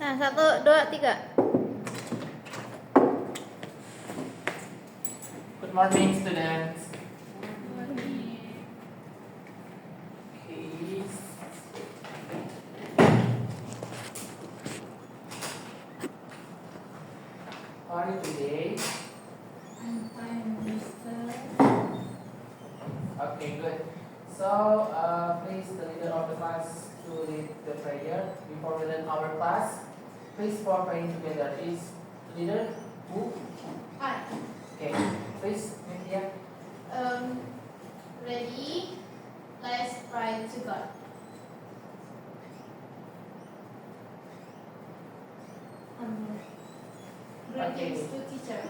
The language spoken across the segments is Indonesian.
Nah, 1, 2, 3. Good morning, students. Okay. How are you today? I'm fine, Mister. Okay, good. So, please, the leader of the class to lead the prayer before we learn our class. Please, for praying together. Is leader who? Hi. Okay, please, Nitya. Ready? Let's pray to God. Greetings to teacher.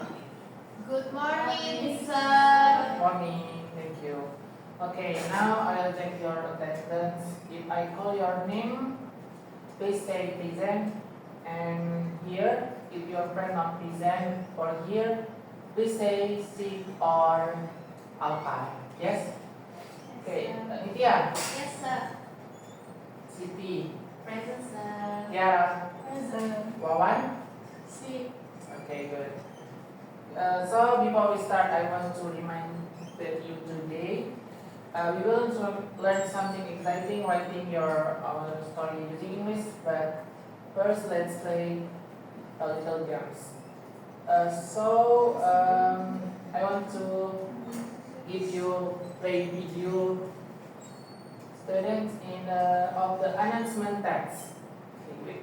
Good morning, sir. Morning, thank you. Okay, now I'll take your attendance. If I call your name, please stay present. And here, if your friend not present or here, please say sick or alpha. Yes? Okay, Nitya, Yes, sir. Siti, Present, sir. Tiara, Present. Wawan. See. Okay, good. So before we start, I want to remind that you today we will learn something exciting, writing your our story using English. But first, let's play a little games. I want to give you play video students in of the announcement text. Okay, wait.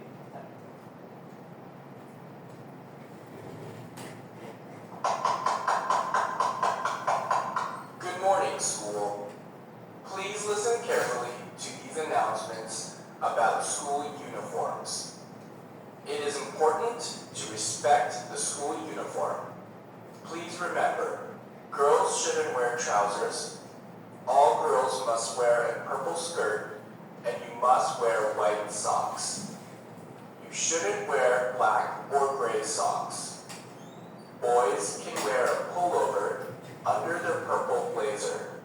Good morning, school. Please listen carefully to these announcements about school uniforms. It is important to respect the school uniform. Please remember, girls shouldn't wear trousers. All girls must wear a purple skirt, and you must wear white socks. You shouldn't wear black or gray socks. Boys can wear a pullover under their purple blazer.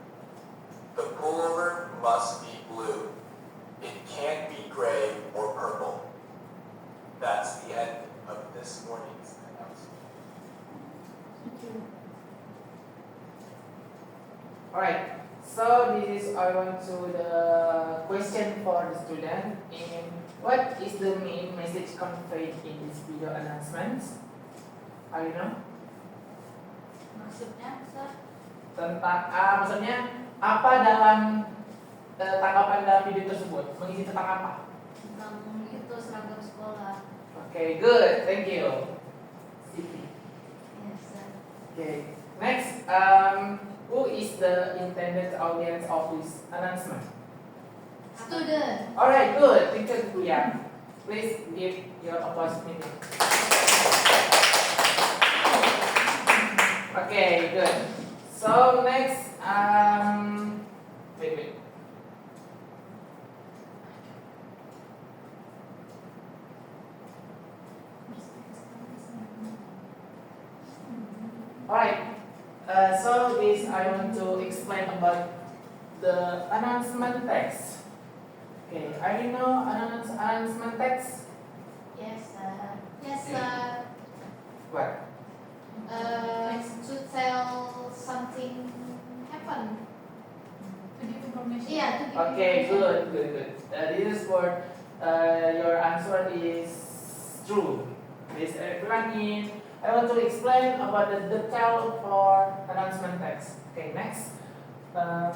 The pullover must be blue. It can't be gray or purple. That's the end of this morning's announcement. Alright, so this is I want to the question for the student. In what is the main message conveyed in this video announcements? Are you know? Maksudnya, sir? Maksudnya apa dalam tanggapan dalam video tersebut? Mengisi tentang apa? Tentang itu seragam sekolah. Okay, good, thank you. Siti. Yes, sir. Okay, next, who is the intended audience of this announcement? Student. Alright, good. Teacher Kuya, please give your applause meeting. Okay, good. So next, wait. Alright. So this I want to explain about the announcement text. Okay, are you know announcement text? Yes, sir. Yes, sir. What? To tell something happened. To give information. Yeah, to give Okay, information. good. This is for your answer is true. This everyone in. I want to explain about the detail for announcement text. Okay, next. Alright.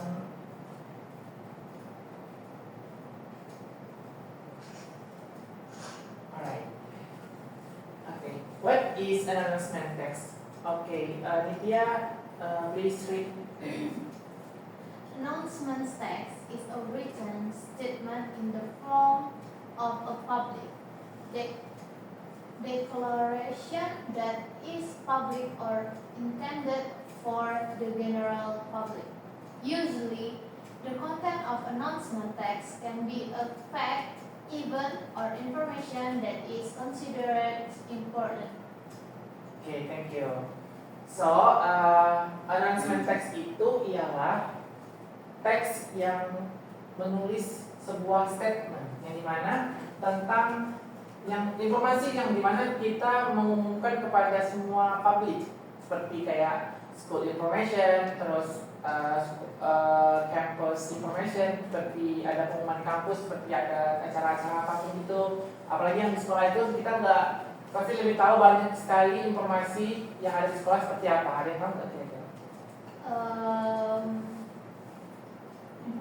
Okay, what is an announcement text? Okay, Nitya, please read. Announcement text is a written statement in the form of a public declaration that is public or intended for the general public. Usually, the content of announcement text can be a fact, event, or information that is considered important. Okay, thank you. So, announcement text itu ialah teks yang menulis sebuah statement yang dimana tentang yang informasi yang dimana kita mengumumkan kepada semua publik seperti kayak school information, terus campus information, seperti ada pengumuman kampus, seperti ada acara-acara apapun itu. Apalagi yang di sekolah itu kita nggak pasti lebih tahu banyak sekali informasi yang ada di sekolah seperti apa. Ada yang tahu nggak kira-kira?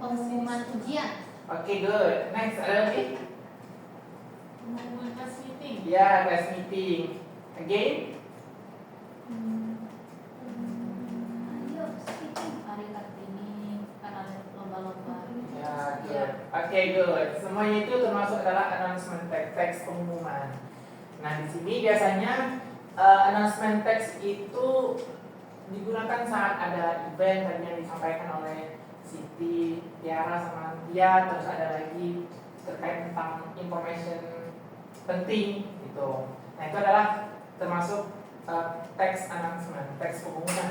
Pengumuman ujian. Oke, good. Next, ada lagi? Pengumuman class meeting. Ya, class meeting. Again? Ayo, speaking. Hari Kartini kan ada lomba-lomba. Ya, good. Oke, good. Semuanya itu termasuk adalah announcement text, teks pengumuman. Nah, di sini biasanya announcement text itu digunakan saat ada event tadi yang disampaikan oleh Siti, Tiara, sama Tia, terus ada lagi terkait tentang information penting gitu. Nah, itu adalah termasuk text announcement, teks pengumuman.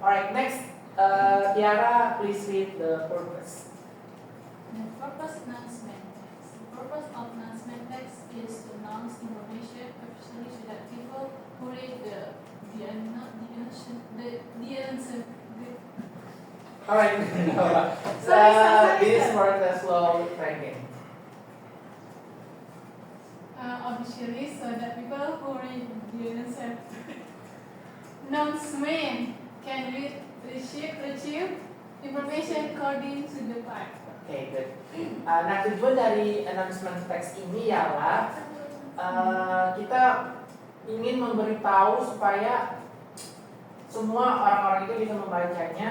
Alright, next, Tiara, please read the purpose. The purpose announcement text. The purpose of announcement text is to announce information, especially to that people who read the Alright, Sorry. this is for the slow tracking. officially, so that people who read the announcement can retrieve information according to the part. Okay, good. Nah, tujuan dari announcement text ini ialah kita ingin memberitahu supaya semua orang-orang itu bisa membacanya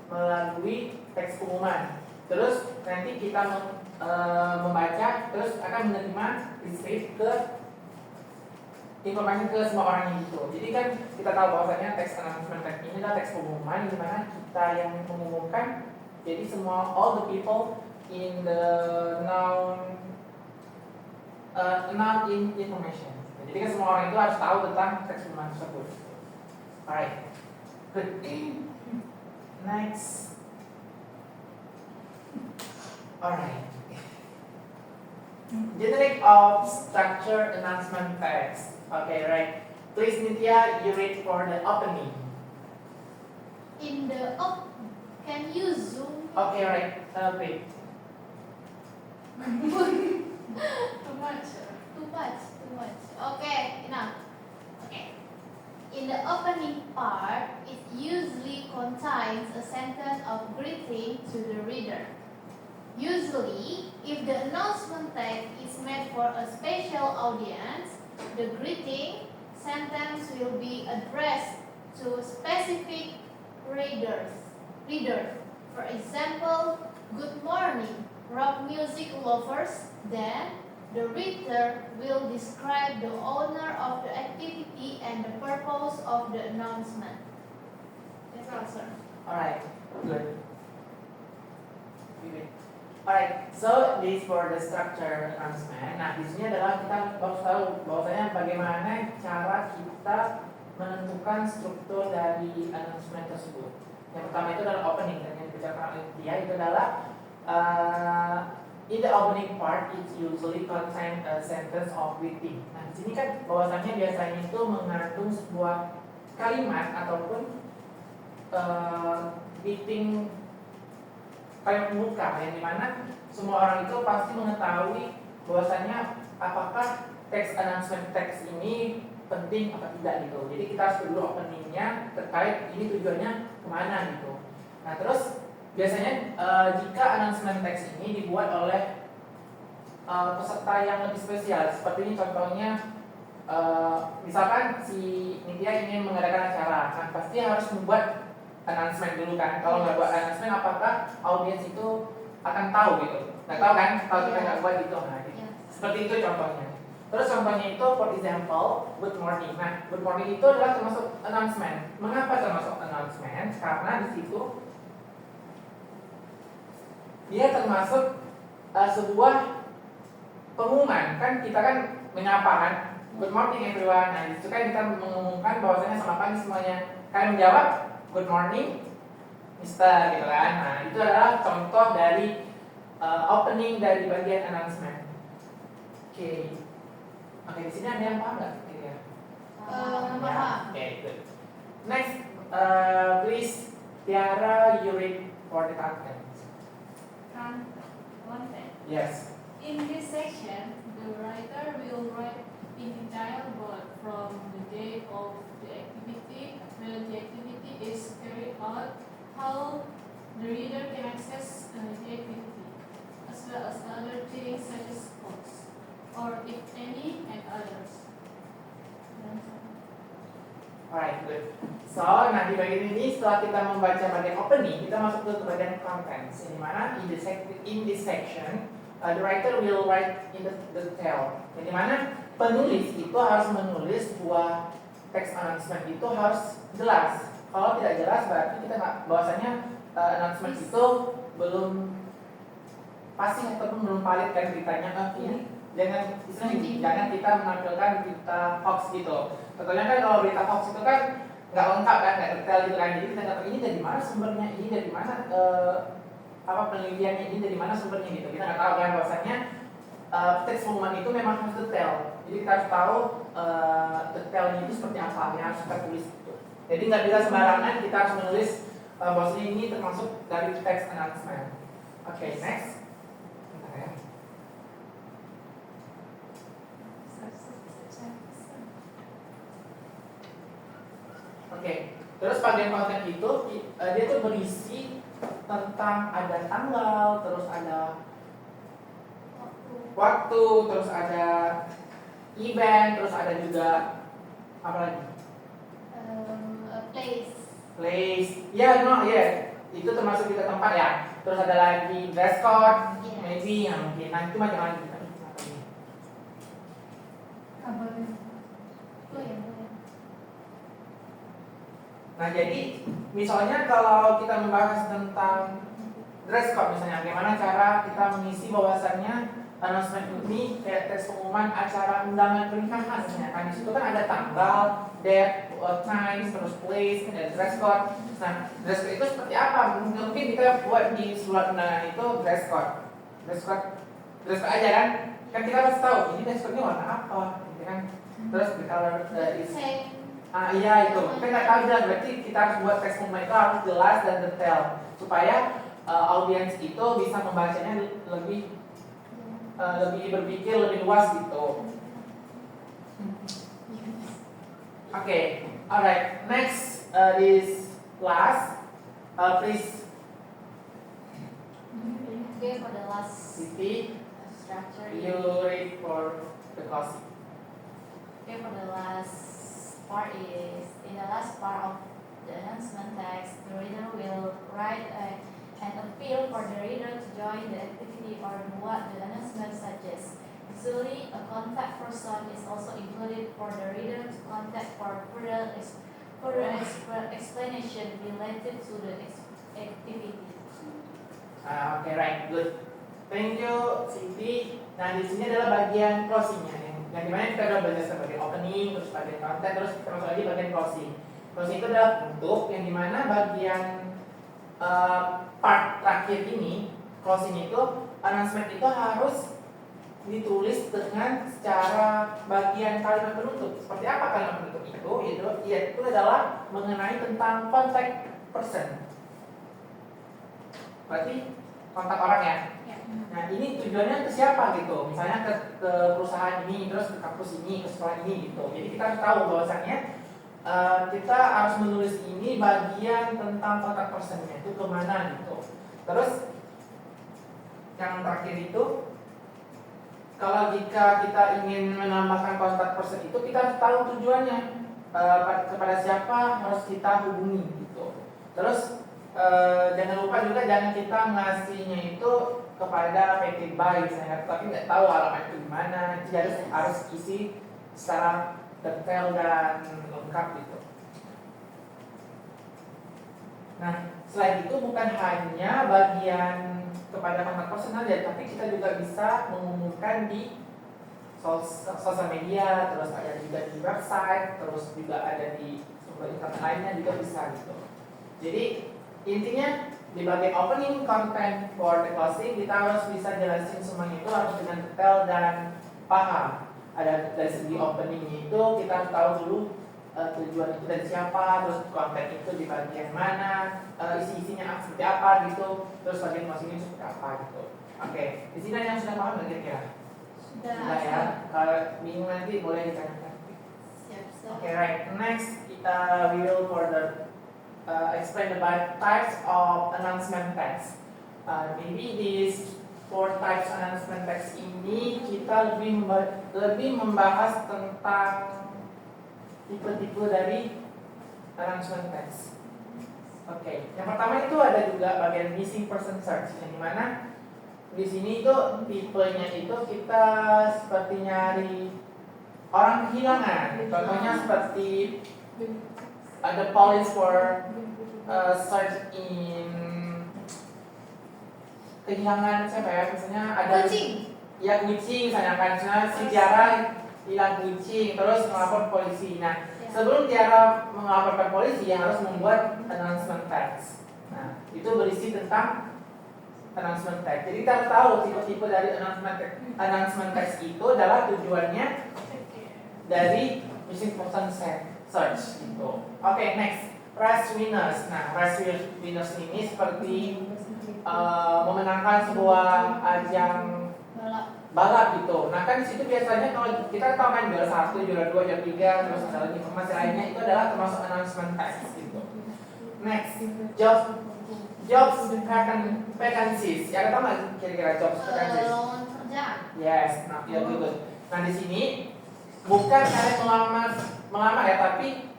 melalui teks pengumuman. Terus nanti kita membaca, terus akan menerima receive ke informasi ke semua orang yang itu. Jadi kan kita tahu bahwasanya teks announcement text ini adalah teks pengumuman di mana kita yang mengumumkan. Jadi semua all the people in the noun in information. Jadi kan semua orang itu harus tahu tentang teks pengumuman tersebut. Alright, good. Next. Alright. Generic of structure announcement text. Okay, right. Please, Nitya, you read for the opening. In the can you zoom? Okay, right. Wait. Too much. Too much. Okay, enough. Okay. In the opening part, it usually contains a sentence of greeting to the reader. Usually, if the announcement text is made for a special audience, the greeting sentence will be addressed to specific readers. For example, good morning, rock music lovers. Then, the reader will describe the owner of the activity and the purpose of the announcement. That's all, sir. Alright, good. Alright, so this for the structure announcement. Nah, di sini adalah kita harus tahu bahwasanya bagaimana cara kita menentukan struktur dari announcement tersebut. Yang pertama itu adalah opening, dan yang dibicarakan oleh dia itu adalah in the opening part it usually contain a sentence of greeting. Nah, di sini kan bahwasanya biasanya itu mengandung sebuah kalimat ataupun greeting kayak pembuka yang dimana semua orang itu pasti mengetahui bahwasanya apakah teks announcement text ini penting atau tidak gitu. Jadi kita harus dulu openingnya terkait ini tujuannya kemana gitu. Nah terus biasanya jika announcement text ini dibuat oleh peserta yang lebih spesial, seperti ini contohnya misalkan si Nitya ingin mengadakan acara, kan pasti harus membuat announcement dulu kan. Kalau nggak buat announcement, apakah audiens itu akan tahu gitu? Nggak tahu kan? Kalau kita nggak buat gitu, nah gitu. Seperti itu contohnya. Terus contohnya itu, for example, good morning. Nah, good morning itu adalah termasuk announcement. Mengapa termasuk announcement? Karena di situ dia termasuk sebuah pengumuman. Kan kita kan menyapa kan, good morning everyone. Nah, di situ kan kita mengumumkan bahwasanya selamat pagi semuanya. Kalian menjawab good morning, Mister, gitu kan. Nah, itu adalah contoh dari opening dari bagian announcement. Oke. Oke, di sini ada yang paham nggak? Kira-kira? Paham. Okay, good. Next, please, Tiara, you read for the content. Content. Yes. In this section, the writer will write in detail both from the date of the activity, where the activity is carried out, how the reader can access the activity, as well as other things such as costs, or if any, and others. Alright, good. So, nah di bagian ini setelah kita membaca bagian opening, kita masuk ke bagian contents. Di mana in this section, the writer will write in the detail. Jadi mana penulis itu harus menulis sebuah text announcement itu harus jelas. Kalau tidak jelas berarti kita nggak bahwasanya announcement itu belum pasti ataupun belum valid kan beritanya. Ini jangan kita menampilkan berita hoax gitu. Contohnya kan kalau berita hoax itu kan nggak lengkap kan, nggak detail gitu kan. Jadi kita nggak tahu ini dari mana sumbernya, ini dari mana penelitiannya, ini dari mana sumbernya gitu. Kita nggak tahu kan bahwasanya teks pengumuman itu memang harus detail. Jadi kita harus tahu detailnya itu seperti apa yang harus kita tulis gitu. Jadi nggak bisa sembarangan kita harus menulis bahwasanya ini termasuk dari teks announcement. Oke, next. Bentar ya. Oke, terus bagian konten itu dia tuh berisi tentang ada tanggal, terus ada waktu, terus ada event, terus ada juga apa lagi? Place. Ya, no, ya. Itu termasuk juga tempat ya. Terus ada lagi dress code, maybe yang mungkin nanti macam lagi. Nah, jadi misalnya kalau kita membahas tentang dress code misalnya, bagaimana cara kita mengisi bahwasannya announcement ini kayak teks pengumuman acara undangan pernikahan misalnya kan di situ kan ada tanggal, date, time, terus place, ada dress code. Nah, dress code itu seperti apa? Mungkin kita buat di surat undangan itu dress code aja kan? Kan kita harus tahu ini dress code-nya warna apa, gitu kan? Terus the color is iya itu. Kita nggak tahu jelas, berarti kita harus buat teks pengumuman itu harus jelas dan detail supaya audiens itu bisa membacanya lebih berpikir lebih luas gitu. Okay, alright. Next, this last, please. Okay, for the last Siti, structure. you read for the closing. Okay, for the last part is in the last part of the announcement text, the reader will write an appeal for the reader to join the activity or do what the announcement suggests. Usually, a contact person is also included for the reader to contact for further explanation related to the activity. Okay, right, good. Thank you, Siti. Nah, di sini adalah bagian closingnya yang dimana kita udah belajar sebagai opening, terus bagian content, terus kita masuk lagi bagian closing. Closing itu adalah bentuk yang dimana bagian part terakhir ini, closing itu, announcement itu harus ditulis dengan secara bagian kalimat penutup. Seperti apa kalimat penutup itu? Itu adalah mengenai tentang contact person. Berarti kontak orang ya. Nah, ini tujuannya ke siapa gitu? Misalnya ke perusahaan ini, terus ke kampus ini, ke sekolah ini gitu. Jadi kita harus tahu bahwasannya kita harus menulis ini bagian tentang kontak personnya itu kemana gitu. Terus yang terakhir itu, kalau jika kita ingin menambahkan kontak person itu kita harus tahu tujuannya kepada siapa harus kita hubungi gitu. Terus jangan lupa juga jangan kita ngasihnya itu kepada PT Buy misalnya, tapi nggak tahu alamat itu di mana. Jadi harus isi secara detail dan lengkap gitu. Nah, selain itu bukan hanya bagian kepada kontak person aja, tapi kita juga bisa mengumumkan di sosial media, terus ada juga di website, terus juga ada di sumber internet lainnya juga bisa gitu. Jadi intinya di bagian opening, content, for the closing kita harus bisa jelasin semuanya itu harus dengan detail dan paham. Ada dari segi opening itu kita harus tahu dulu tujuan itu dari siapa, terus konten itu di bagian mana, isi-isinya seperti apa gitu, terus bagian masing-masing seperti apa gitu. Oke, di sini ada yang sudah paham nggak kira-kira? Sudah ya. Kalau bingung nanti boleh ditanyakan. Siap. Okay, right. Next, we will further explain about types of announcement text. Maybe these 4 types announcement text ini kita lebih membahas tentang tipe-tipe dari announcement text. Oke, yang pertama itu ada juga bagian missing person search, yang dimana di sini itu tipenya itu kita seperti nyari orang kehilangan. Contohnya seperti ada police for search in kehilangan siapa ya, misalnya ada Kucing. Ya kucing misalnya kan, misalnya si Tiara hilang kucing terus melapor polisi. Nah sebelum Tiara melaporkan polisi yang harus membuat announcement text. Nah itu berisi tentang announcement text. Jadi kita harus tahu tipe-tipe dari announcement text itu adalah tujuannya dari missing person search gitu. Oke, next, prize winners. Nah prize winners ini seperti memenangkan sebuah ajang balap gitu. Nah kan di situ biasanya kalau kita tahu kan juara 1, juara 2, juara 3, terus ada lagi informasi lainnya itu adalah termasuk announcement text gitu. Next, jobs vacancies. Ya tahu nggak kira-kira jobs vacancies? Lowongan kerja. Yes, nah ya good. Nah di sini bukan kalian melamar ya, tapi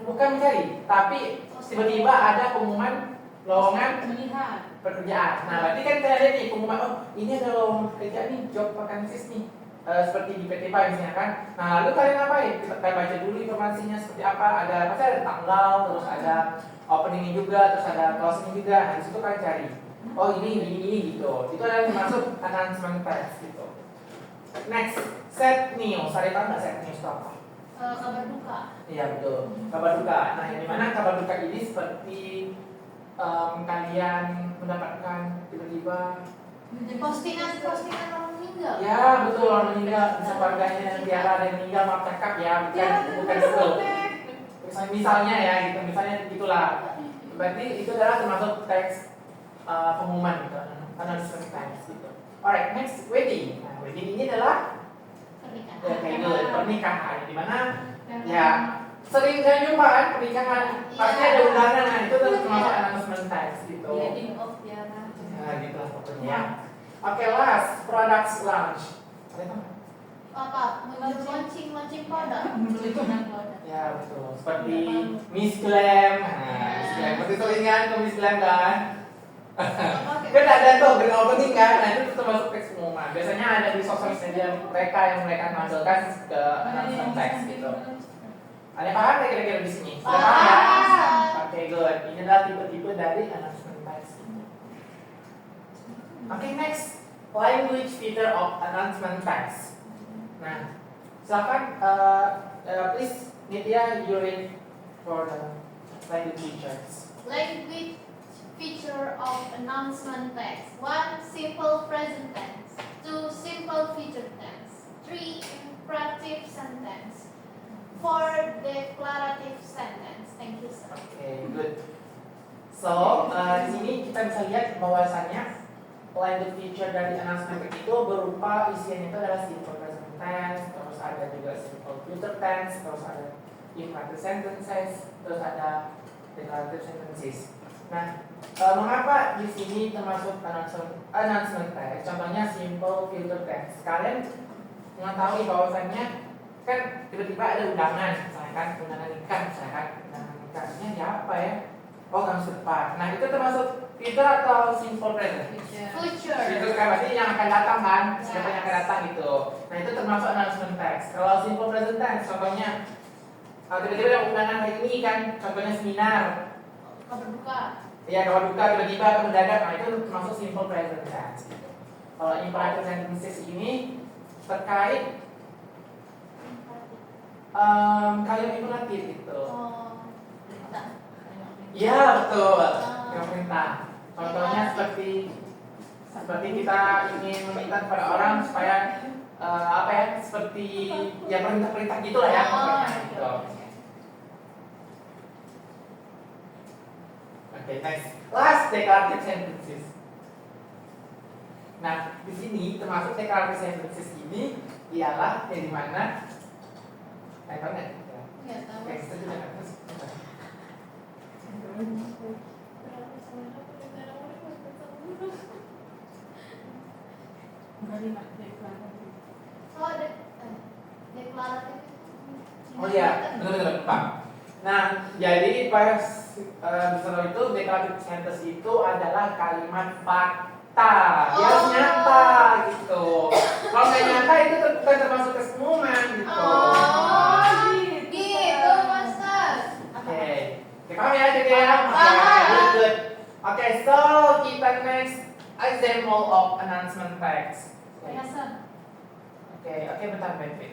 bukan mencari, tapi tiba-tiba ada pengumuman lowongan pekerjaan. Nah, berarti kan kita lihat nih pengumuman, oh ini ada lowongan pekerjaan nih, job vacancies nih, seperti di PT PAI misalnya kan. Nah, lalu kalian ngapain? Kita baca dulu informasinya seperti apa. Pasti ada tanggal, terus ada openingnya juga, terus ada closing juga. Nah, di situ kalian cari. Oh ini gitu. Itu adalah termasuk announcement text gitu. Next, sad news. Ada tahu nggak sad news itu apa? Kabar duka. Iya betul, kabar duka. Nah, yang dimana kabar duka ini seperti kalian mendapatkan tiba-tiba postingan orang meninggal. ya betul, orang meninggal, bisa keluarganya Tiara ada yang meninggal, maaf cakap ya, bukan itu. Misalnya ya gitu, misalnya gitulah. Berarti itu adalah termasuk teks pengumuman gitu, announcement text gitu. Alright, next, wedding. Nah, wedding ini adalah pernikahan, di mana ya sering saya jumpa kan pernikahan, pasti ada undangan. Nah, itu termasuk announcement text gitu. Wedding of Tiara. Nah, gitu lah pokoknya ya. Oke, last, products launch. Apa? Launching produk. Ya, betul. Seperti Miss Glam. Nah, Miss Glam. Seperti selingan ke Miss Glam kan. Kan ada tuh grand opening kan. Nah, itu termasuk teks pengumuman. Biasanya ada di sosial media mereka yang mereka tampilkan ke announcement text gitu. Ada paham nggak kira-kira di sini? Sudah paham ya? Oke, good. Ini adalah tipe-tipe dari announcement text. Oke, next, language feature of announcement text. Nah, silakan, please, Nitya, you read for the language features. Language feature of announcement text. 1. Simple present tense. 2. Simple future tense. 3. Imperative sentence. 4. Declarative sentence. Thank you, sir. Okay, good. So, di sini kita bisa lihat bahwasannya language feature dari announcement text itu berupa isiannya itu adalah simple present tense, terus ada juga simple future tense, terus ada imperative sentences, terus ada declarative sentences. Nah, mengapa di sini termasuk announcement text? Contohnya simple future tense. Kalian mengetahui bahwasannya kan tiba-tiba ada undangan, misalnya kan undangan nikah, misalnya kan undangan nikahnya siapa ya? Oh, kamu depan. Nah, itu termasuk future atau simple present? Future. Future kan berarti yang akan datang kan, siapa yang akan datang gitu. Nah, itu termasuk announcement text. Kalau simple present tense, contohnya tiba-tiba ada undangan hari ini kan, contohnya seminar. Kabar duka. Iya, kabar duka tiba-tiba atau mendadak, nah itu termasuk simple present tense. Kalau imperative sentences ini terkait kalimat imperatif gitu. Iya betul, yang perintah. Contohnya seperti Seperti kita ingin meminta kepada orang supaya apa ya, seperti ya perintah-perintah gitulah ya pokoknya gitu. Oke, next. Last declarative sentences. Nah, di sini termasuk declarative sentences ini ialah yang dimana tahu nggak? Nggak tahu. Oke, setuju nggak? Terus, Oh, deklaratif. oh iya, benar-benar lupa. Nah, jadi pas misalnya itu declarative sentence itu adalah kalimat fakta, yang Oh. nyata gitu. Kalau nggak nyata itu bukan termasuk kesumuman gitu. Oh, gitu, Master. Oke, paham ya jadi ya? Oke, Paham. good. Oke, so kita next example of announcement text. Oke, bentar, bentar.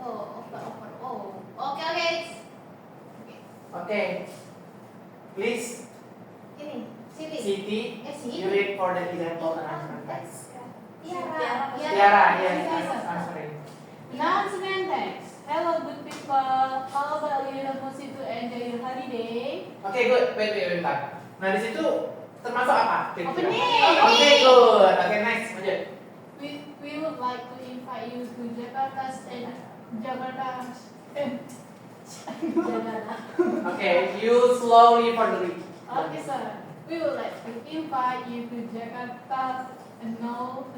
Oh, over. Oh, oke. Oke, please, Ini, Siti. Siti, Siti. you read for the example announcement text. Tiara. Tiara, yes, I'm sorry. Announcement text. Hello good people. How about you supposed to enjoy your holiday? Oke, good. Wait, bentar. Nah, di situ termasuk apa? kira-kira? Opening. Oke, good. Oke, next, lanjut. We would like to invite you to Jakarta. Oke, you slowly for the read. Okay, sir. We would like to invite you to Jakarta annual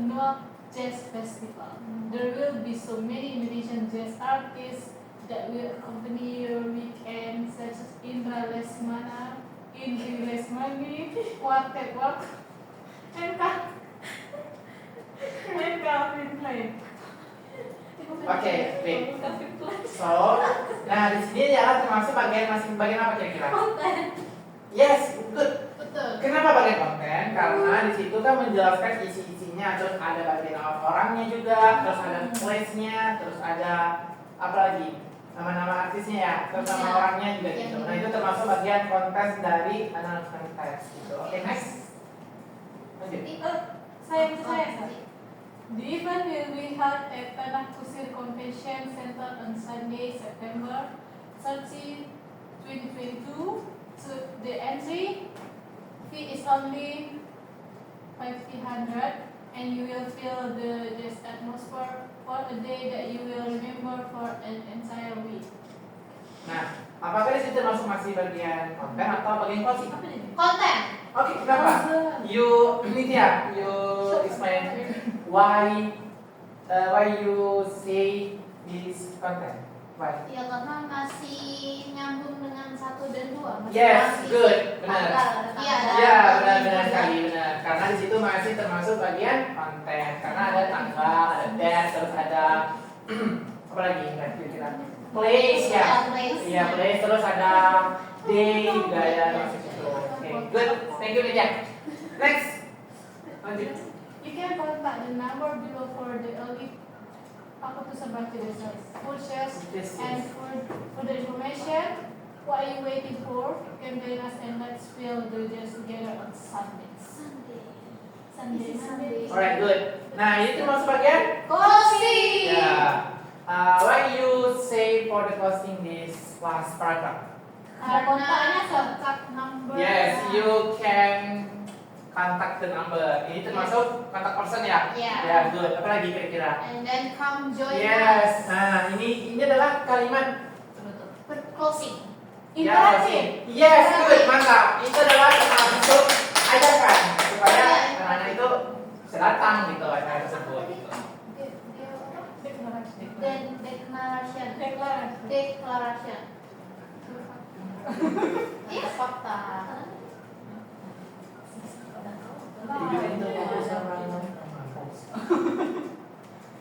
jazz festival. There will be so many Indonesian jazz artists that will accompany your weekend, such as Indra Lesmana, Indri Lesmani, Quartet Walk, and Calvin Klein. Oke, wait. Calvin Klein. So, nah di sini adalah termasuk bagian apa kira-kira? Yes, good. Betul. Kenapa bagian konten? Karena di situ kan menjelaskan isi-isinya, terus ada bagian orangnya juga, terus ada place-nya, terus ada apa lagi? Nama-nama artisnya ya, terus nama Ya. orangnya juga Ya, gitu. ya. Nah itu termasuk bagian konten dari announcement text gitu. Oke, next. Lanjut. Saya. The event will be held at Tanah Kusir Convention Center on Sunday, September 30, 2022. So the entry fee is only 500, and you will feel the jazz atmosphere for a day that you will remember for an entire week. Nah, apakah di situ termasuk masih bagian konten atau bagian closing? Konten. Oke, kenapa? You ini dia, you explain why you say this content. Why? Ya karena masih nyambung dengan 1 dan 2. Yes, good, benar. Iya, Iya, benar sekali, benar. Karena di situ masih termasuk bagian konten. Karena ada tanggal, ada date, terus ada apa lagi kira-kira? Place ya. Iya, place, terus ada day juga ya masuk situ. Oke, good. Thank you, Lydia. Next. Lanjut. You can contact the number below for the early Pakutusan Bakti Desa food shares and for the information. What are you waiting for? You can join us and let's feel the jazz together on Sunday. Alright, good. Nah, ini termasuk bagian Closing. ya. What you say for the closing this last paragraph? Ada kontaknya kontak number. Yes, you can contact the number. Ini termasuk kontak person ya? Yeah. Ya, good. Apa lagi kira-kira? And then come join Yes. us. Nah, ini adalah kalimat Closing. ya, closing. Yes, good. Mantap. Itu adalah termasuk ajarkan supaya anak-anak itu bisa datang gitu acara tersebut. Gitu. Declaration. Iya, fakta.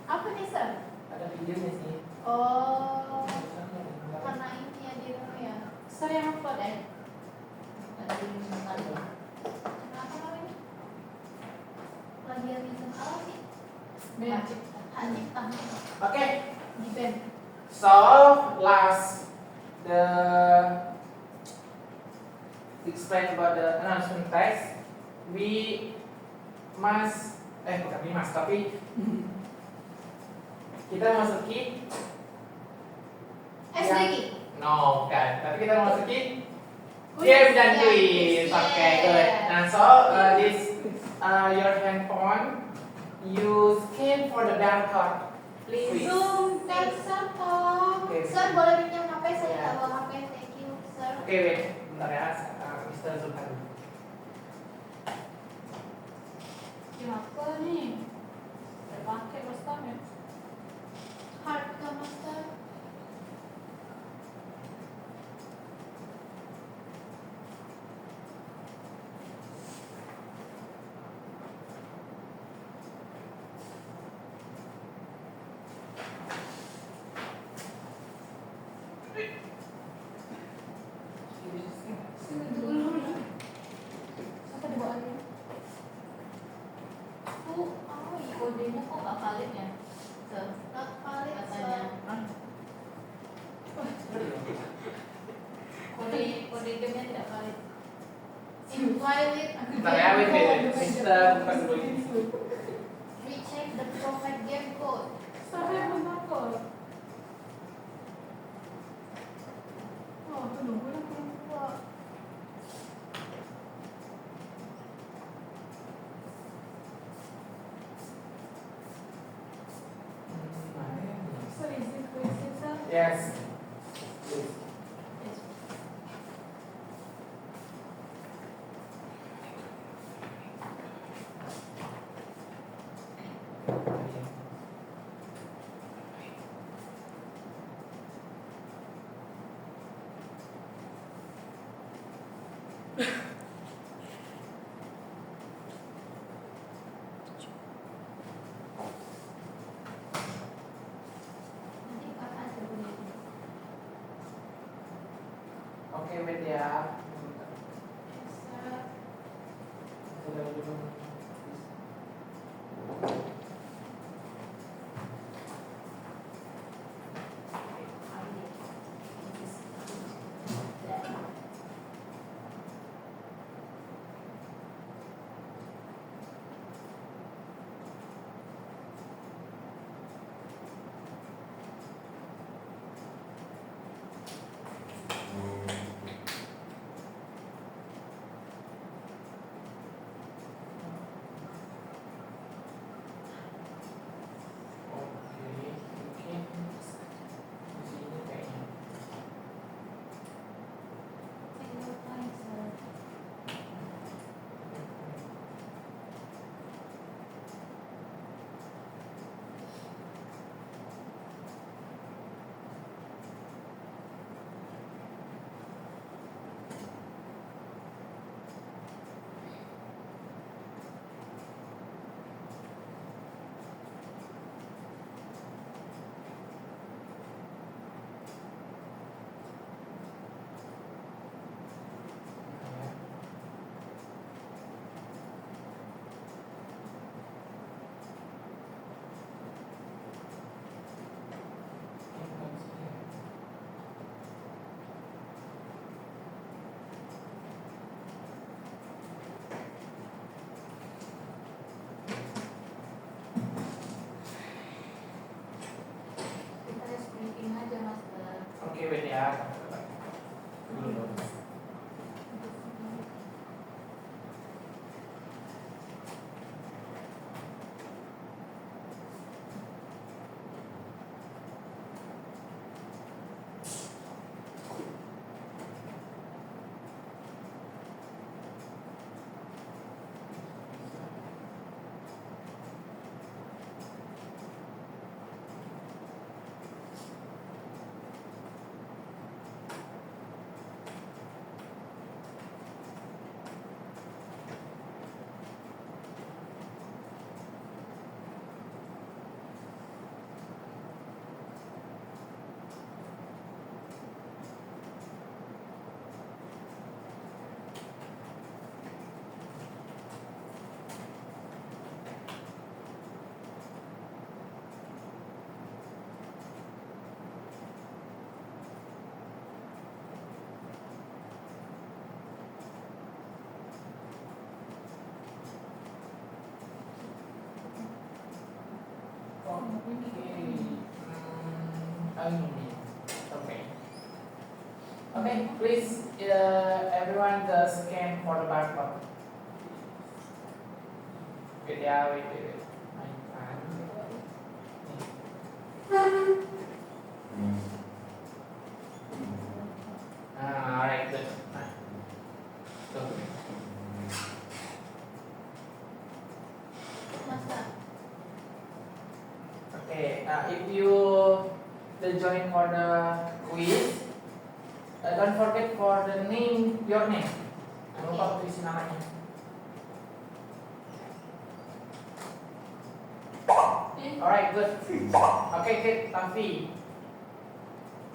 Apa nih, Sir? Ada videonya sih. Oh, karena ini ya di rumah ya. Sir yang upload ya? Kenapa namanya? Plagiarisme apa sih? Bea. Hak cipta. Oke. Di band. So, last the explain about the announcement text. We Mas, bukan nih Mas, tapi kita masuki SDG. no, bukan. Tapi kita masuki Quiz. game dan Yeah, quiz. quiz. Oke, Yeah. good. Nah, so this your handphone, you scan for the barcode. Please. Zoom, sir, tolong. Oke. Sir, boleh pinjam HP? Saya Ya. nggak bawa HP, thank you, sir. Oke, wait. Bentar ya, Mr. Zoom dulu. Kenapa nih? Saya pakai master ya. Hard ke master? Sini dulu. Apa dibawa aja? Kodenya kok nggak valid ya? Sir, Nggak valid, katanya. sir. Kode gamenya tidak valid. Invalid. Bentar ya, wait. Mr. bukan dulu ini. Recheck the profile game code. Saya menakut. Oh, tunggu lah keluar. Sir, is it question, sir? Yes. Please. Yes. Nanti kakak ada punya. Oke, wait ya. Sir. Sudah dulu. Oke, mungkin di sini kayaknya. Take your time, sir. Kita harus briefing aja, Master. Oke, wait ya. Dulu. Okay. Okay, please, everyone, scan for the barcode. Wait, wait. Alright, good. Go. Master. Okay, if you join for the quiz, don't forget for the name, your name. Jangan lupa tulis namanya. Alright, good. Okay, Kit, Tafi.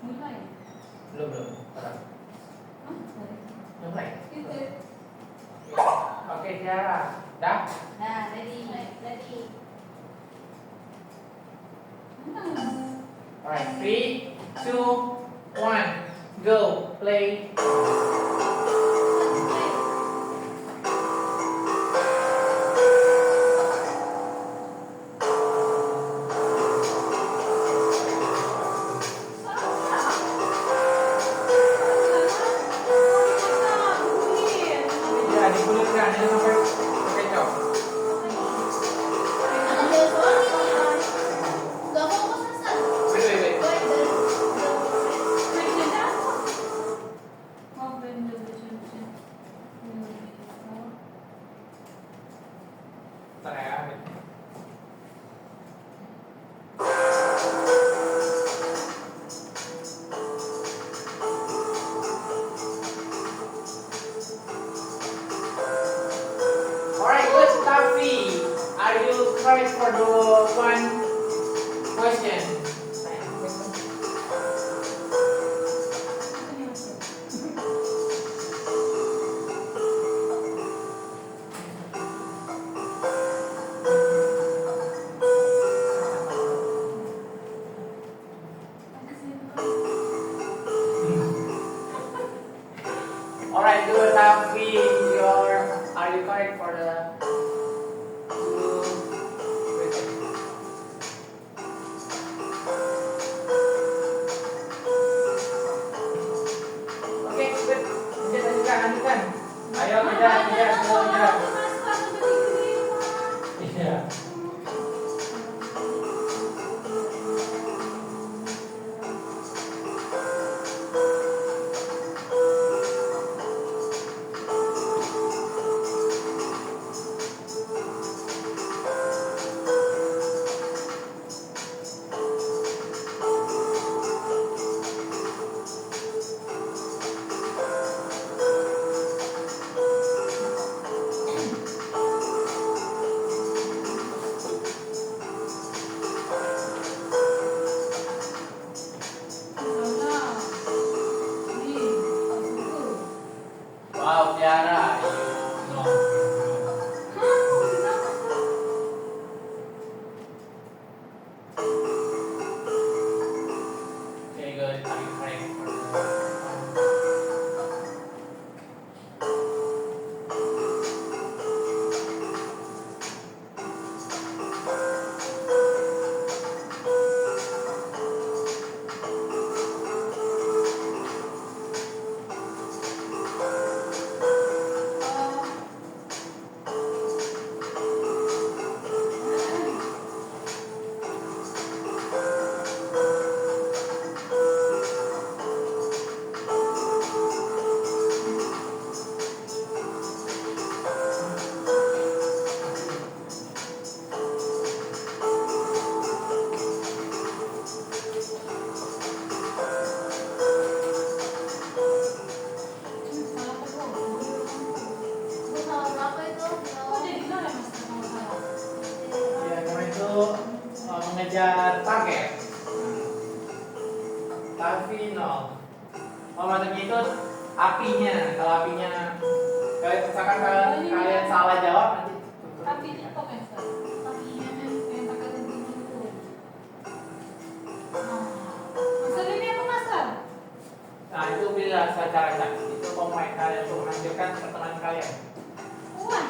Mulai. Belum. Mulai. Itu. Oke, Tiara. Dah? Nah, ready. Alright, 3, 2, 1, go, play. Ya, digulirkan, ini sampai kecok. Gak fokus, Master. Wait. Bentar ya. Alright, good, Tafi. Are you correct for the one question? Alright, good, Tafi. Are you correct for the two question? Oke, good. Lanjutkan. Ayo, kejar. Iya. Wow, Tiara, you know. Okay, good. Are you correct for the mengejar target. Tapi nol. Oh, maksudnya itu apinya. Kalau apinya, kalau misalkan kalian salah jawab nanti. Tapi apa kan? Yang takaran itu. Master ini apa master? Nah, itu pilih cara itu pemain kalian untuk menghancurkan pertemanan kalian. Wah.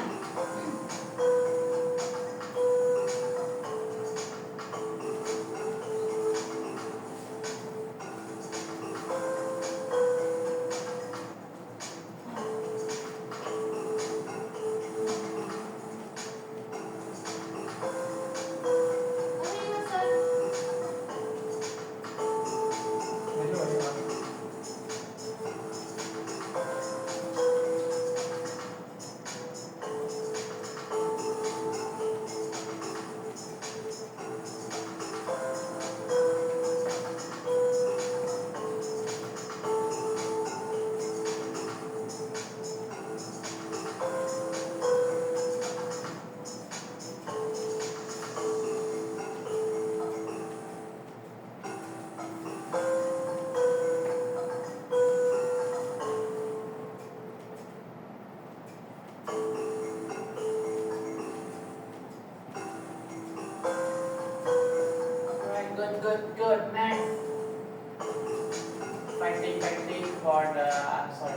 Good. Next. Fighting for the answer.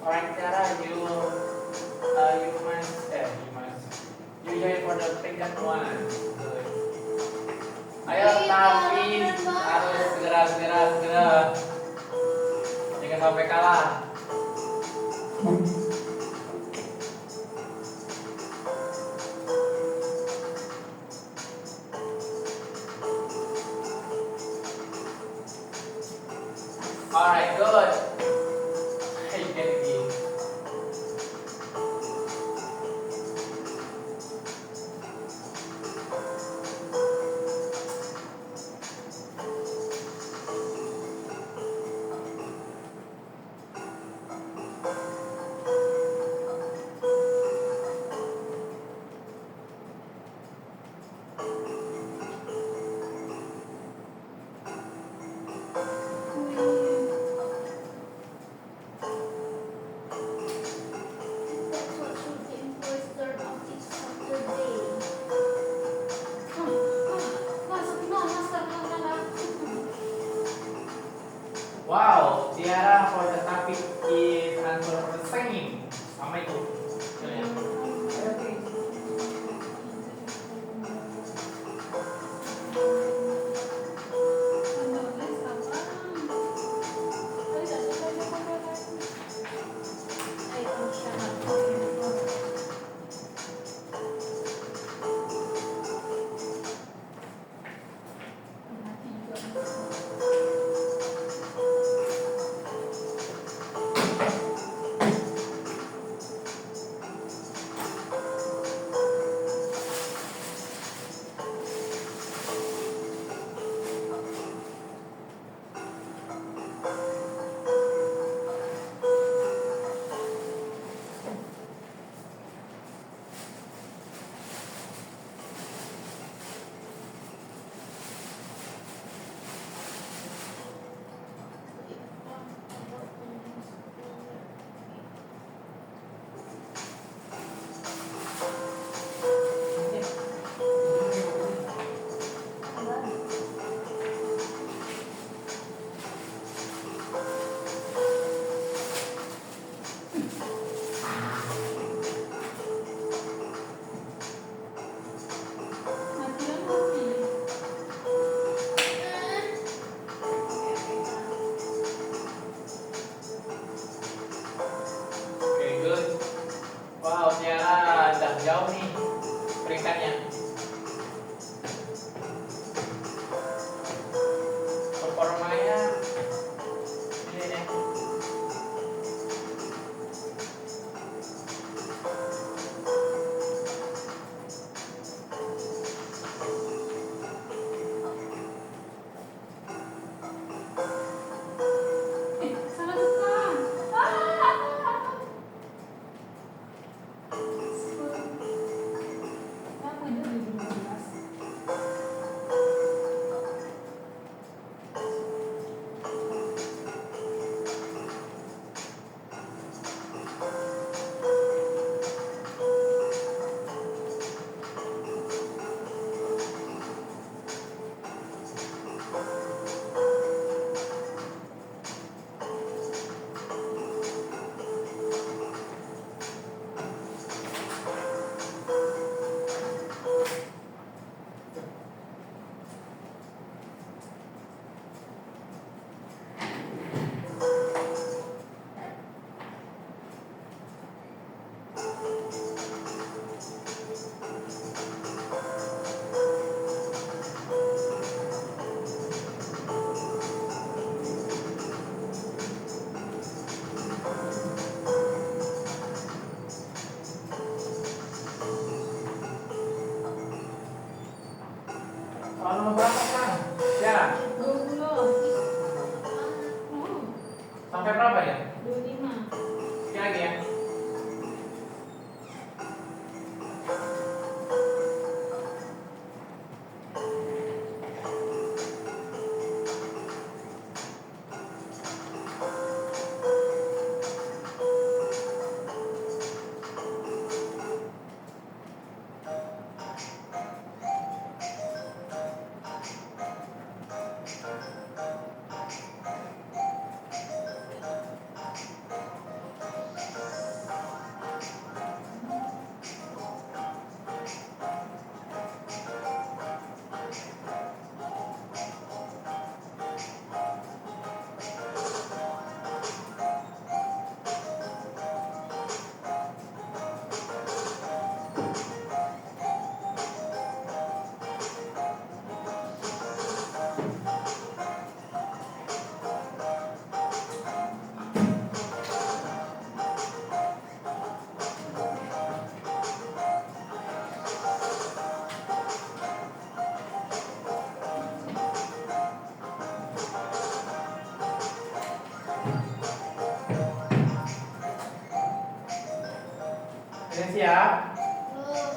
Alright, Tiara, you join for the peringkat one. Good. Ayo, tapi harus segera. Jangan sampai kalah. Alright, good. You get it. That's what should be employees third of each Saturday. Masuk no, master no. Wow, Tiara for the topic is answer the same. Sama itu. Okay, good. Wow, Tiara udah jauh nih peringkatnya. Performanya ini deh. Salah tukang. Aku Sudah siap? Belum.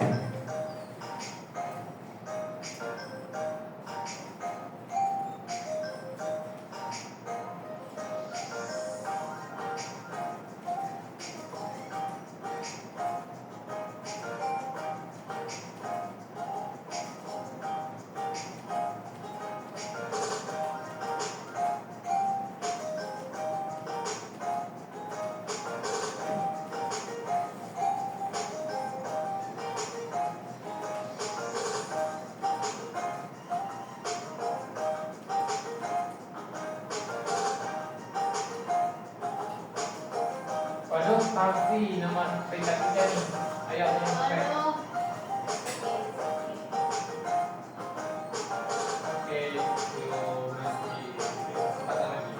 Waduh, Tarsi nomor peringkat 3 nih. Ayo sampai. Aduh. Oke, yuk masih kesempatan lagi.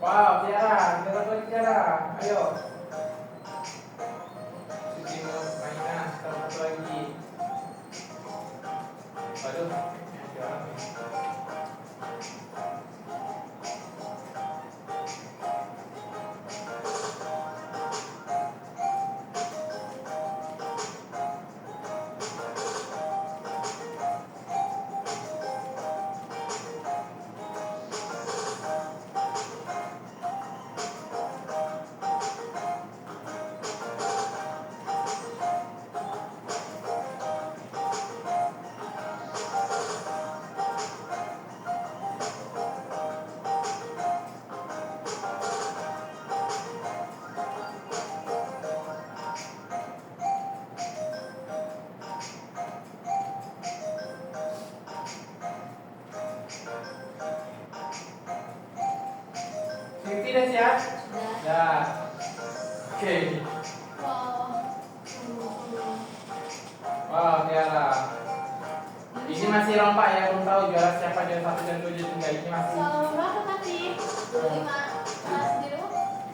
Wow, Tiara, kita lagi Tiara. Ayo. Suci mau mainan, satu lagi. Waduh, ada orang nih. Siti udah siap? Sudah. Dah. Oke. Wow. Wow, Tiara. Ini masih lompat ya, belum tahu juara siapa, juara 1 dan 2 dan 3. Ini masih. Soal berapa tadi? 25. Kelas biru?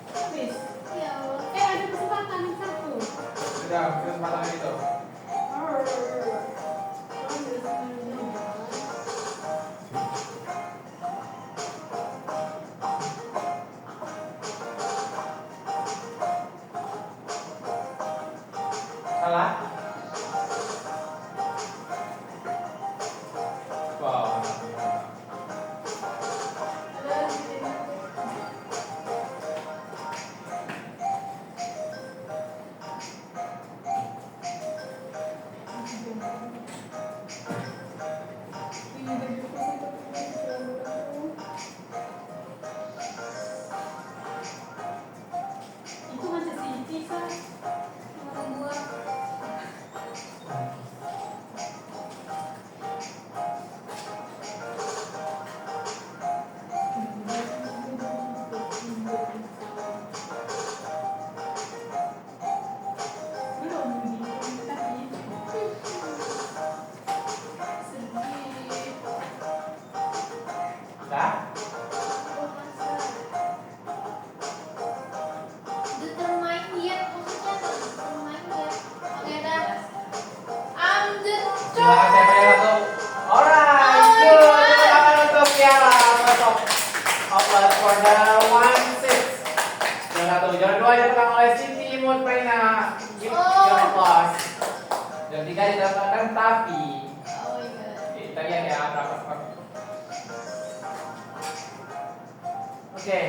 Habis. Ya. Ada kesempatan yang satu. Sudah, kesempatan itu. Salah? Wow. Itu masih Siti kan? Orang buat. Belum tapi sedih. Dah? Determine yet, maksudnya determine yet. Oke dah. I'm the Silakan siapa yang satu? Alright, Oh my good. God. Tepuk tangan untuk Tiara. Top. Applause for the 1-6. Juara 1, juara 2 dipegang oleh Siti Mutmaina. Give your applause. Juara 3 didapatkan Tafi. Oh my god. Kita lihat ya berapa skor. Oke,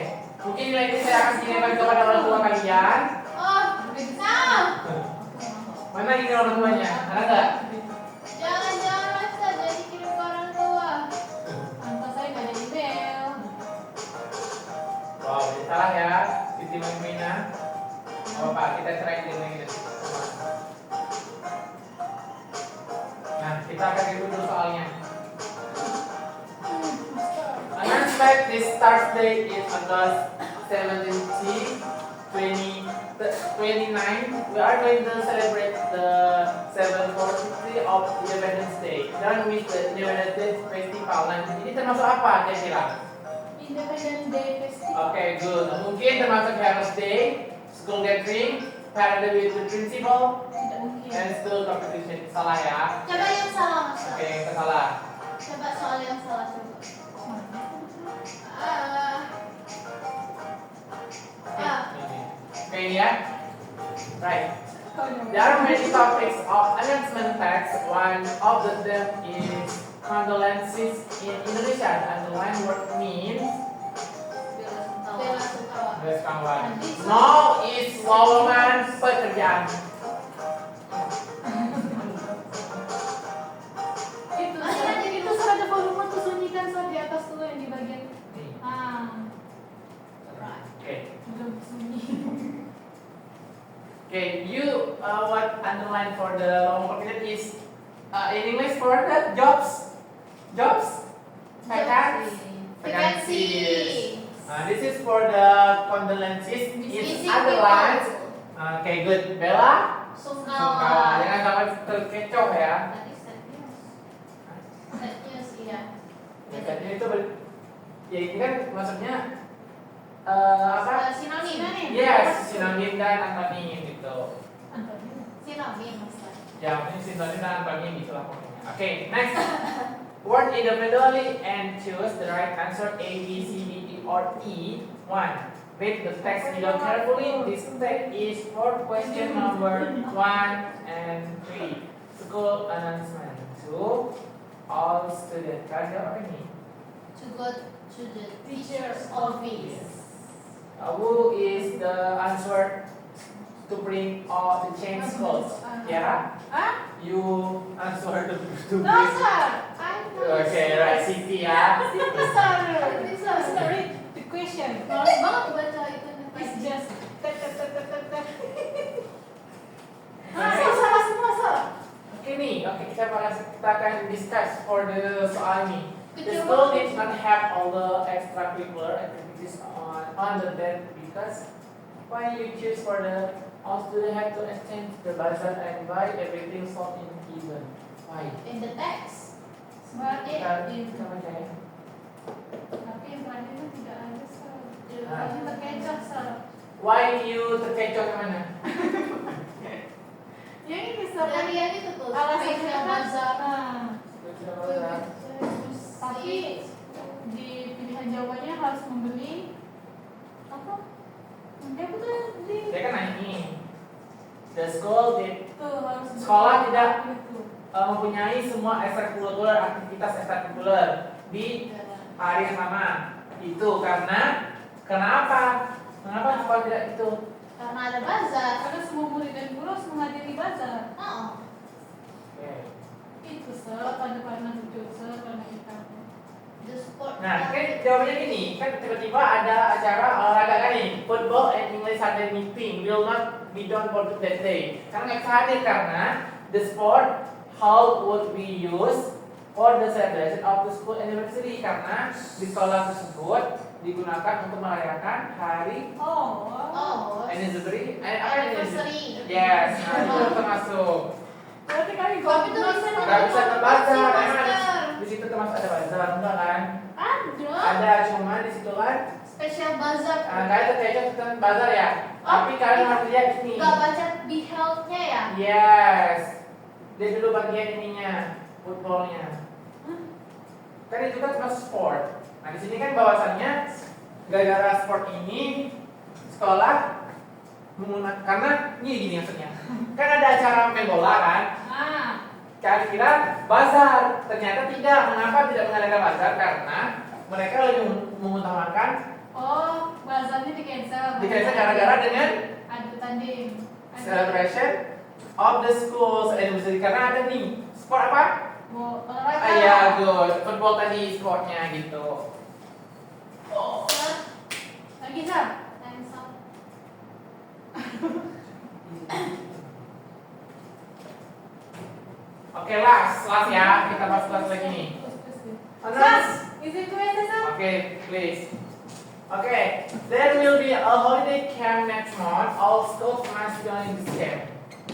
Mungkin nilai ini saya akan kirimkan kepada orang tua kalian. Oh, nah. Mana ini orang tuanya? Ada nggak? Jangan Master, jadi kirim ke orang tua. Angka saya nggak ada email. Wow, ini salah ya. Siti Mina. Oh Pak, kita try ini. Nah, kita akan review dulu soalnya. Announcement this Thursday is August 17, 2029. We are going to celebrate the 740 of Independence Day. Done with the Independence Day Festival. Nah, ini termasuk apa kira-kira? Independent Day Festival. Okay, good. Mungkin termasuk Heroes Day, School Gathering, Parade with the Principal, Tidak mungkin. and School Competition. Salah ya? Coba yang salah Master. Oke, yang salah. Coba soal yang salah coba. Oke, ini ya. Right. There are many topics of announcement text. One of them is condolences in Indonesia. The underlined word means Bella Sungkawa. Guys, kawan. No is lowongan pekerjaan. Itu sudah ada volume tuh, sunyikan suara di atas tuh yang di bagian. Nih. Oke. Belum sunyi. Okay, you what underline for the lowongan pekerjaan is in English for the jobs, vacancies. Vacancy. This is for the condolences. It's Missing underlined. people. Okay, good. Bella, Sungkawa. jangan sampai terkecoh ya. Tadi sad news. Sad news, iya. Jadi itu ya ini kan maksudnya apa? Sinonim. Yes, sinonim dan antonim gitu. Sinonim Master. Ya, ini sinonim dan antonim gitu lah pokoknya. Okay, next. Word individually and choose the right answer A, B, C, D, E, or E. 1. Read the text below carefully. This text is for question number 1 and 3. School announcement. 2. All students. Kalian jawab apa ini? To go to the teacher's office. Who is the answer to bring or to change schools? Tiara? You answer to No bring. sir, I know. Okay, right, Siti ya. Siti sir. Read the question. Males banget baca itu It's just tet. Salah semua sir. Oke nih, kita akan discuss for the soal ini. The Kecil school banget. did not have all the extracurricular activities on the day because why you choose for the all students have to attend the bazaar and buy everything sold in even. Why? in the text. But Kita in baca ya. tapi yang terakhir itu tidak ada sir. Ah. Ini terkecoh sir. Why you terkecoh kemana? Yang ini sir. Dari yang itu tuh. Alasannya Special kan. bazaar. Tapi di pilihan jawabannya harus membeli apa? Dia betul di Dia kan nanya nih. The school did tuh harus beli. Sekolah tidak. Itu. mempunyai semua ekstrakurikuler, aktivitas ekstrakurikuler di hari yang sama. Itu karena kenapa? Kenapa sekolah tidak itu? Karena ada bazar. Karena semua murid dan guru harus menghadiri bazar. Oh. Oke. Itu sir, karena itu sir, karena kita. The sport. Nah, kan jawabannya gini, kan tiba-tiba ada acara olahraga kan nih, football and English Sunday meeting will not be done for that day. Karena nggak bisa hadir karena the sport hall would be used for the celebration of the school anniversary karena di sekolah tersebut digunakan untuk merayakan hari Oh. anniversary. Apa Anniversary. Yes, nah itu termasuk. Berarti kami Tapi tulisannya Nggak bisa ke bazar, Master. emang di situ termasuk ada bazar enggak kan? Ada. Ada cuma di situ kan. Special bazar. Kalian terkecoh tentang bazar ya. Tapi kalian harus lihat ini. Gak baca beheld-nya ya? Yes. Dia dulu bagian ininya, footballnya. Kan itu kan cuma sport. Nah di sini kan bahwasannya gara-gara sport ini sekolah menggunakan karena ini gini maksudnya. Kan ada acara main bola kan? Kalian kira bazar, ternyata tidak. Mengapa tidak mengadakan bazar? Karena mereka lebih mengutamakan bazarnya Di-cancel gara-gara dengan Adu tanding. celebration of the school's anniversary. Karena ada nih sport apa? Olahraga. Iya, good. Football tadi sportnya gitu. Lagi Sam. Time's up. Oke, last ya. Kita bahas last lagi nih. Sam, izin kuenya Sam. Okay, please. Okay, there will be a holiday camp next month. All schools must join this camp.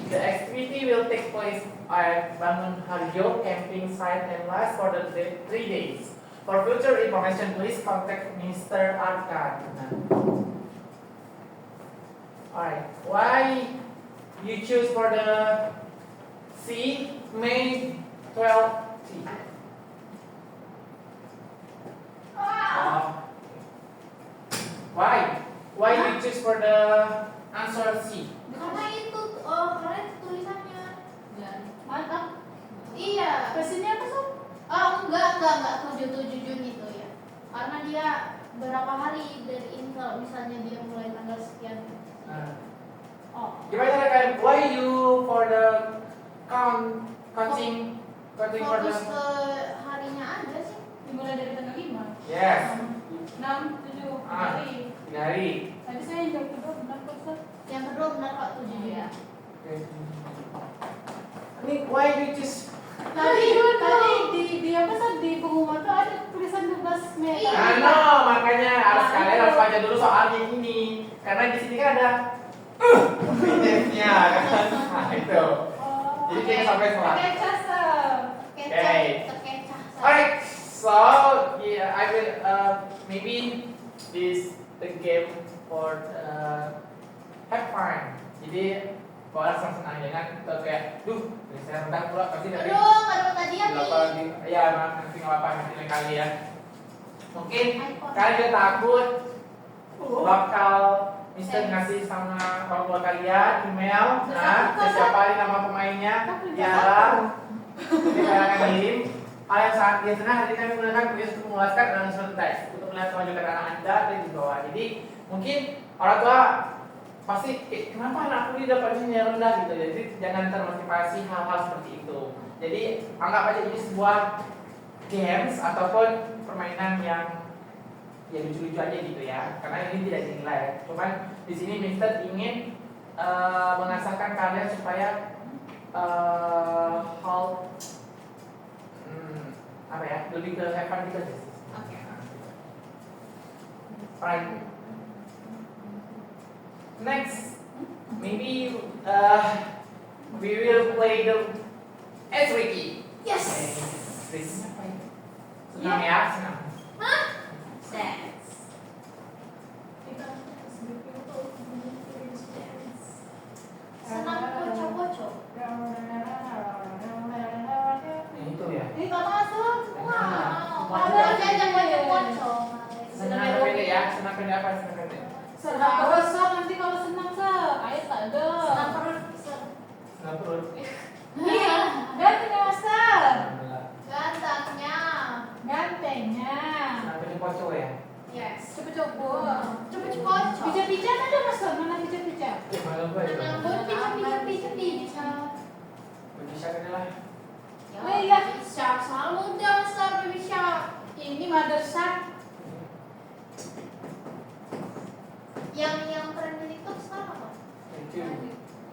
The activity will take place at Bangun Harjo camping site and last for the 3 days. For future information, please contact Mr. Arkan. Alright, why you choose for the C, May 12th C? Why? Why you choose for the answer C? Karena itu tulisannya. Mantap. Iya. Questionnya apa Sam? Oh enggak 7 Juni itu ya. Karena dia berapa hari dari ini kalau misalnya dia mulai tanggal sekian. Oh. Gimana kan? Why you for the counting for Fokus the? ke harinya aja sih. Dimulai dari tanggal 5. Yes. 6, 7 hari. 3 hari. Tadi saya yang jawab kedua benar kok Sam. Yang kedua benar kok 7 Juni. Iya. Ini why you choose? Tadi di apa Sam, di pengumuman tuh ada tulisan 12 Mei. Iya. No, makanya kalian harus baca dulu soalnya ini. Karena di sini kan ada detailnya kan. Nah, itu. Oh. Jadi kita sampai setelah. Oke, Sam. Okay. Terkecoh. Alright, so yeah, I will maybe this the game for have fun. Jadi kalau senang jangan kayak, saya rendah pula pasti dari Aduh, baru tadi ya nih. ya nanti nggak apa-apa nanti lain kali ya. Mungkin kalian juga takut bakal Mister ngasih sama orang tua kalian email, nah siapa ini nama pemainnya, ya. Jadi kalian akan kirim. Hal yang sangat biasanya hari ini kami menggunakan kuis untuk mengulaskan dalam suatu teks untuk melihat kemajuan anak Anda dan di bawah. Jadi mungkin orang tua pasti kenapa anakku ini dapat nilai rendah gitu. Jadi jangan termotivasi hal-hal seperti itu. Jadi anggap aja ini sebuah games ataupun permainan yang ya lucu-lucu aja gitu ya. Karena ini tidak dinilai. Cuman di sini Mister ingin mengasahkan kalian supaya hal apa ya, lebih ke have fun gitu aja. Oke. Alright. Next, maybe we will play the S-Wiki. Yes. Please. Senang ya, senang. Hah? Dance. Senang bocor-bocor. Itu ya. Ini kok masuk? Wow. Wow. Ada aja bocor-bocor. Senang pendek ya, senang pendek apa? Senang pendek. Senang terus Sam, nanti kalau senang Sam. Ayo tak ada. Senang perut. Senang perut. Iya, gantengnya Master. Gantengnya. Gantengnya. Senang pendek pocok ya. Yes. Cepet coba. Cepet kocok. Pijat-pijat ada Master, mana pijat-pijat? Malam gue itu. Menambut pijat-pijat. Baby shark adalah. Oh iya. Baby shark selalu muda Master baby shark. Ini Mother Shark. Yang tren di TikTok sekarang apa? Itu.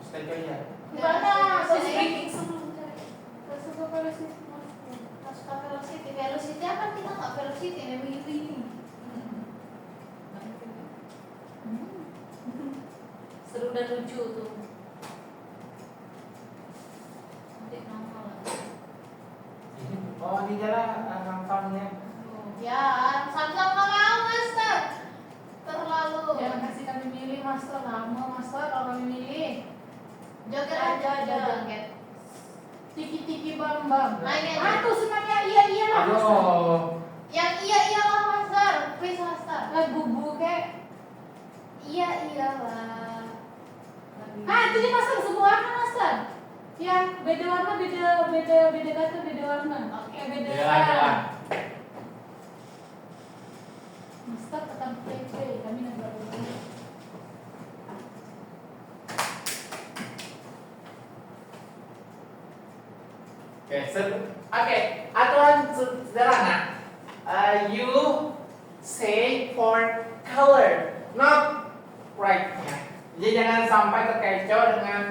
Stay aja. Gimana? Terus Terus breaking sebelum cari. Terus apa sih? Masuk ke velocity. Velocity apa kita nggak velocity nih begini. Seru dan lucu tuh. Adik nongol. Oh, di jalan nontonnya. Ya, sama-sama mau Master. Terlalu. Jangan kasih kami milih Master, lama Master kalau kami milih. Joget aja, joget. Tiki-tiki bam-bam. Nah, ini Ah, tuh senangnya iya lah Master. Aduh. Yang iyalah Master, please Master. Lagu buke. Iyalah. Ah, itu dia Master semua warna Master. Yang beda warna, beda kata, beda warna. Oke. Beda. Jalan. Master tetap play, kami nggak boleh. Oke, aturan sederhana. You say for color, not right-nya. Jadi jangan sampai terkecoh dengan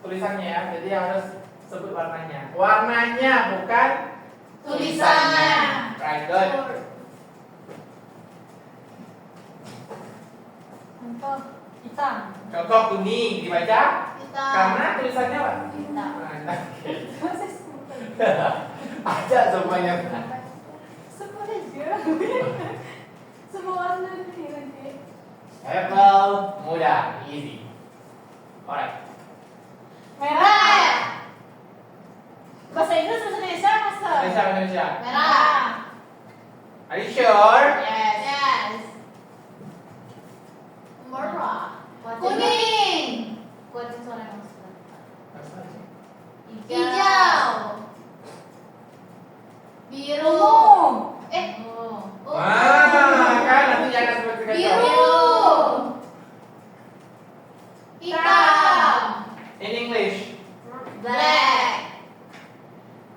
tulisannya ya. Jadi harus sebut warnanya. Warnanya bukan tulisannya. Right, good. Contoh hitam. Contoh kuning dibaca Kita. karena tulisannya apa? Kita. Nah, oke. Masih sebut. Ada semuanya. Sebut aja. Semua warna nanti. Apple mudah, easy. Alright. Merah. Bahasa Inggris bahasa Indonesia master. Indonesia. Merah. Are you sure? Yes. Yes. Merah. Kuning. Kuning. Kuning suara master. Hijau. Biru. Ungu. Oh. Kan nanti jangan seperti Biru. kacau. Hitam. In English. Black.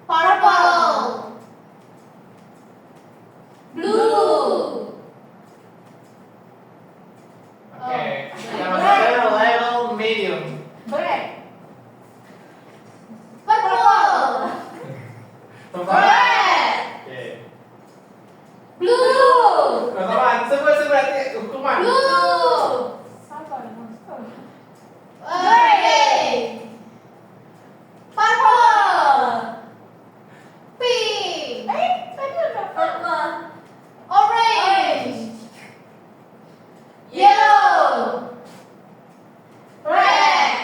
Purple. Blue. Oke. Oh. Yang maksudnya level medium. Black. Purple. Teman. Red. Oke. Blue. Teman, sebut berarti hukuman. Blue. Sabar master. Gray. Purple. Pink. Tadi udah purple. Orange. Yellow. Red.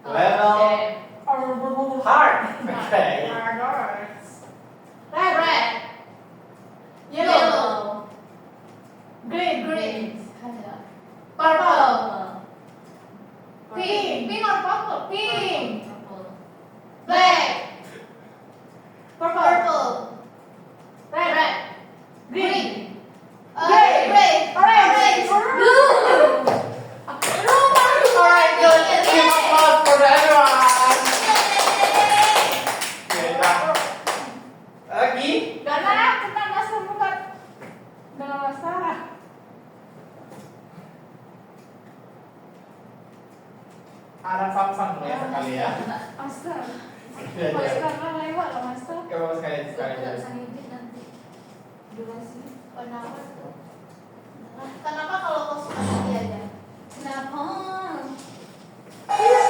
Level hard. Oke. Red. Yellow. Green. Green. Purple. Pink. Pink or purple? Pink. Black. Purple. Red. Green. Gray. Orange. Blue. Alright, good. Give applause for everyone. Oke, dah. Lagi. Karena kita master bukan dengan masalah. Anak Samsung dulu ya sekali ya. Master. Iya, iya. Master mana lewat lah master. Oke, bapak sekali aja. Durasi. Kenapa tuh? Kenapa kalau kau suka nanti aja? Kenapa? Lagi ya.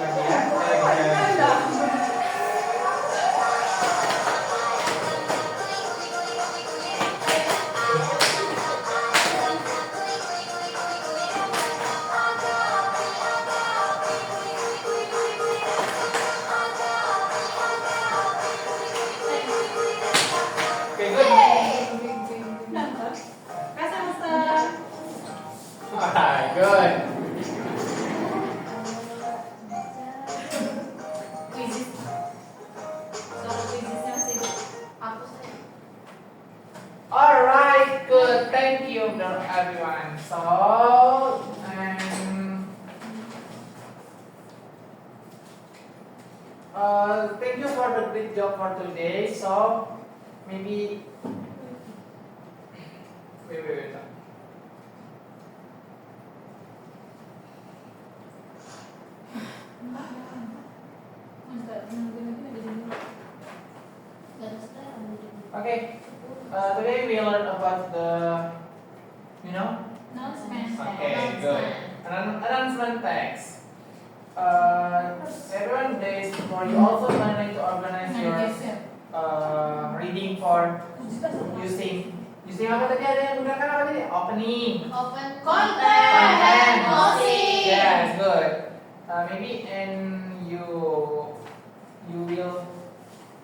Lagi. Oke, good. Kasih master. Alright, good. Quizzes. Soal quizzesnya masih hapus aja. Alright, good. Thank you, everyone. So, thank you for the great job for today. So, maybe wait. Okay. Today we learned about the You know? Announcement. Okay, good. Announcement text. Everyone days before you also need to organize your reading for using apa tadi, ada yang gunakan apa tadi? Opening. Open Content. closing. Yes, good. Maybe you will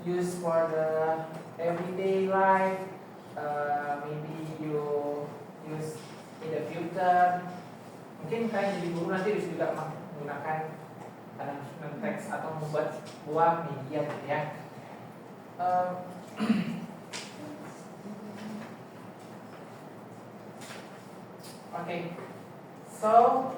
use for the everyday life. Maybe you use in the future. Mungkin kalian jadi guru nanti bisa juga menggunakan announcement text atau membuat buah media gitu ya. Okay, so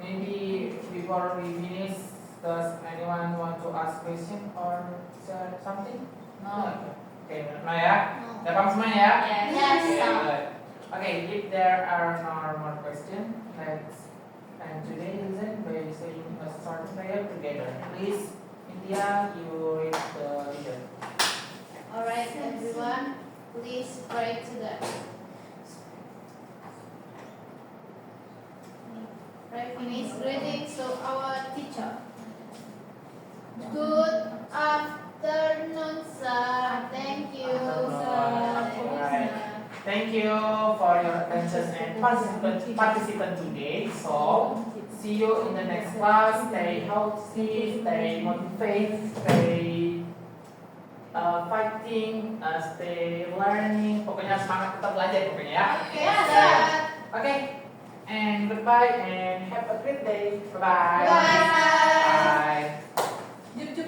maybe before we finish, does anyone want to ask question or share something? No. Okay, no ya. No. Udah paham semuanya ya? Yes. Okay, good. Okay, if there are no more questions, let's end today lesson by saying a short prayer together. Please, India, you read the leader. Alright, everyone, please pray together. Pray finish greetings to our teacher. Good afternoon, sir. Thank you, sir. Alright. Thank you for your attention and participant today. So, see you in the next class. Stay healthy, stay motivated, stay fighting, stay learning. Pokoknya semangat tetap belajar pokoknya ya. Yes, sir. Okay. And goodbye and have a great day. Bye-bye. Bye. Bye. Jep, jep.